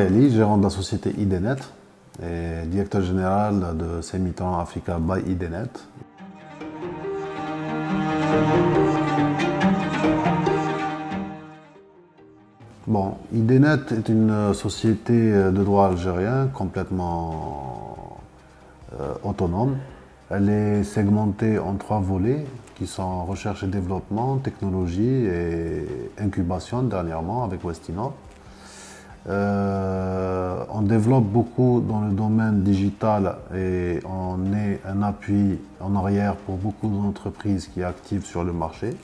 Ali, gérant de la société Idenet et directeur général de Semitran Africa by Idenet. Bon, Idenet est une société de droit algérien complètement autonome. Elle est segmentée en 3 volets qui sont recherche et développement, technologie et incubation dernièrement avec Westinov. On développe beaucoup dans le domaine digital et on est un appui en arrière pour beaucoup d'entreprises qui sont actives sur le marché.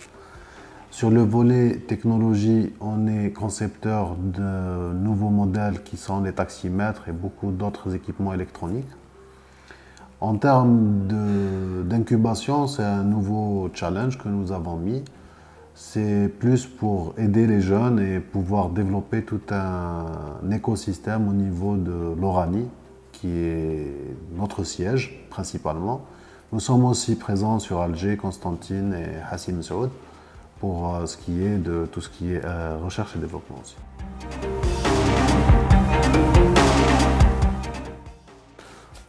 Sur le volet technologie, on est concepteur de nouveaux modèles qui sont les taximètres et beaucoup d'autres équipements électroniques. En termes d'incubation, c'est un nouveau challenge que nous avons mis. C'est plus pour aider les jeunes et pouvoir développer tout un écosystème au niveau de l'Oranie, qui est notre siège principalement. Nous sommes aussi présents sur Alger, Constantine et Hassim Saoud pour ce qui est de tout ce qui est recherche et développement aussi.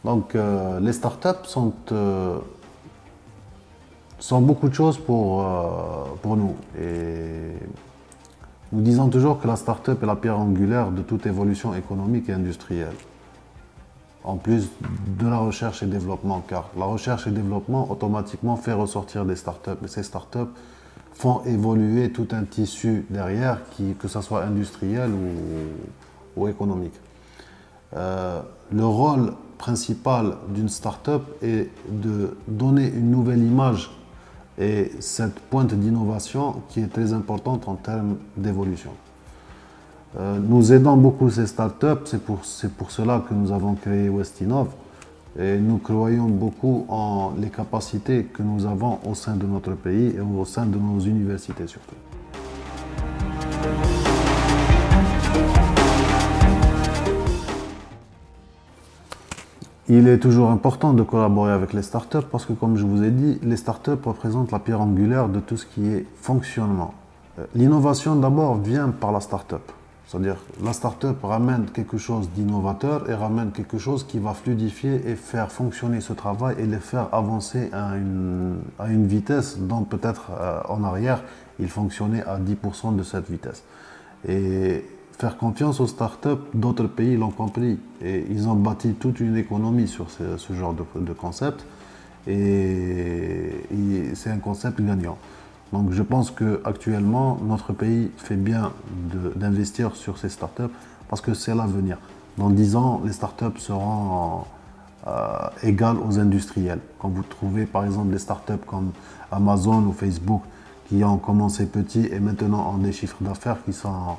Donc les startups sont beaucoup de choses pour nous. Et nous disons toujours que la start-up est la pierre angulaire de toute évolution économique et industrielle. En plus de la recherche et développement, car la recherche et développement automatiquement fait ressortir des startups. Et ces startups font évoluer tout un tissu derrière, que ce soit industriel ou économique. Le rôle principal d'une start-up est de donner une nouvelle image et cette pointe d'innovation qui est très importante en termes d'évolution. Nous aidons beaucoup ces startups, c'est pour cela que nous avons créé Westinov et nous croyons beaucoup en les capacités que nous avons au sein de notre pays et au sein de nos universités surtout. Il est toujours important de collaborer avec les startups parce que, comme je vous ai dit, les startups représentent la pierre angulaire de tout ce qui est fonctionnement. L'innovation d'abord vient par la startup. C'est-à-dire la startup ramène quelque chose d'innovateur et ramène quelque chose qui va fluidifier et faire fonctionner ce travail et les faire avancer à une vitesse dont peut-être en arrière, il fonctionnait à 10% de cette vitesse. Et faire confiance aux startups, d'autres pays l'ont compris et ils ont bâti toute une économie sur ce genre de concept et c'est un concept gagnant. Donc je pense qu'actuellement, notre pays fait bien d'investir sur ces startups parce que c'est l'avenir. Dans 10 ans, les startups seront égales aux industriels. Quand vous trouvez par exemple des startups comme Amazon ou Facebook qui ont commencé petits et maintenant ont des chiffres d'affaires qui sont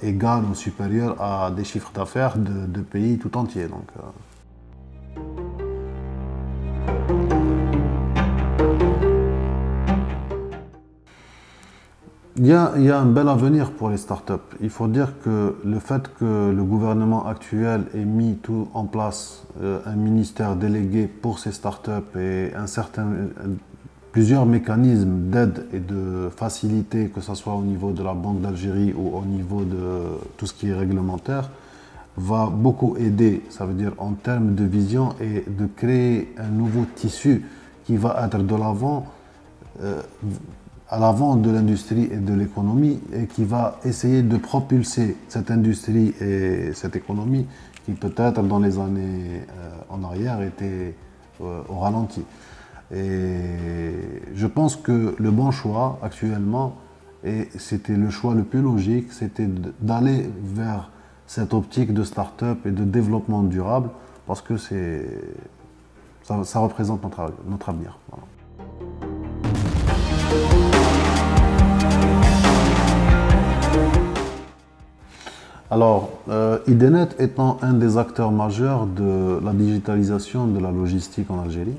égal ou supérieur à des chiffres d'affaires de pays tout entiers. Donc, il y a un bel avenir pour les startups. Il faut dire que le fait que le gouvernement actuel ait mis tout en place un ministère délégué pour ces startups et plusieurs mécanismes d'aide et de facilité, que ce soit au niveau de la Banque d'Algérie ou au niveau de tout ce qui est réglementaire, va beaucoup aider, ça veut dire en termes de vision et de créer un nouveau tissu qui va être de l'avant, à l'avant de l'industrie et de l'économie et qui va essayer de propulser cette industrie et cette économie qui peut-être dans les années en arrière était au ralenti. Et je pense que le bon choix actuellement, et c'était le choix le plus logique, c'était d'aller vers cette optique de start-up et de développement durable parce que ça représente notre avenir. Voilà. Alors, Idenet étant un des acteurs majeurs de la digitalisation de la logistique en Algérie,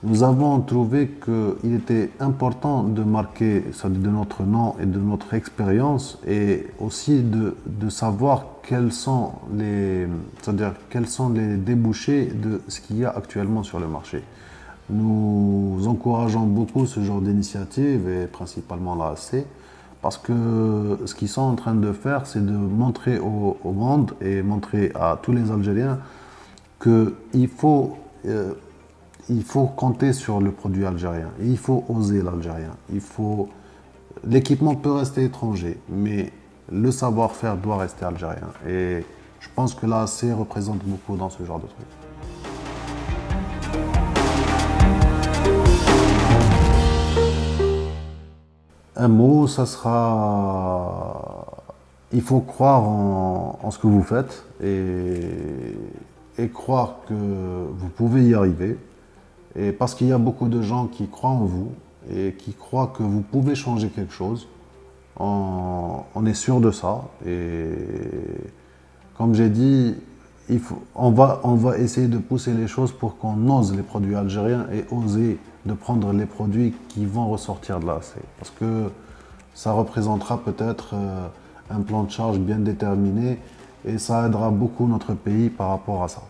nous avons trouvé qu'il était important de marquer ça de notre nom et de notre expérience et aussi de savoir quels sont les débouchés de ce qu'il y a actuellement sur le marché. Nous encourageons beaucoup ce genre d'initiative et principalement l'AAC Parce que ce qu'ils sont en train de faire, c'est de montrer au monde et montrer à tous les Algériens qu'il faut, il faut compter sur le produit algérien. Il faut oser l'algérien. L'équipement peut rester étranger, mais le savoir-faire doit rester algérien. Et je pense que l'AAC représente beaucoup dans ce genre de truc. Un mot, ça sera... Il faut croire en ce que vous faites et croire que vous pouvez y arriver. Et parce qu'il y a beaucoup de gens qui croient en vous et qui croient que vous pouvez changer quelque chose. On est sûr de ça. Et comme j'ai dit, on va essayer de pousser les choses pour qu'on ose les produits algériens et oser de prendre les produits qui vont ressortir de l'AAC. Parce que ça représentera peut-être un plan de charge bien déterminé et ça aidera beaucoup notre pays par rapport à ça.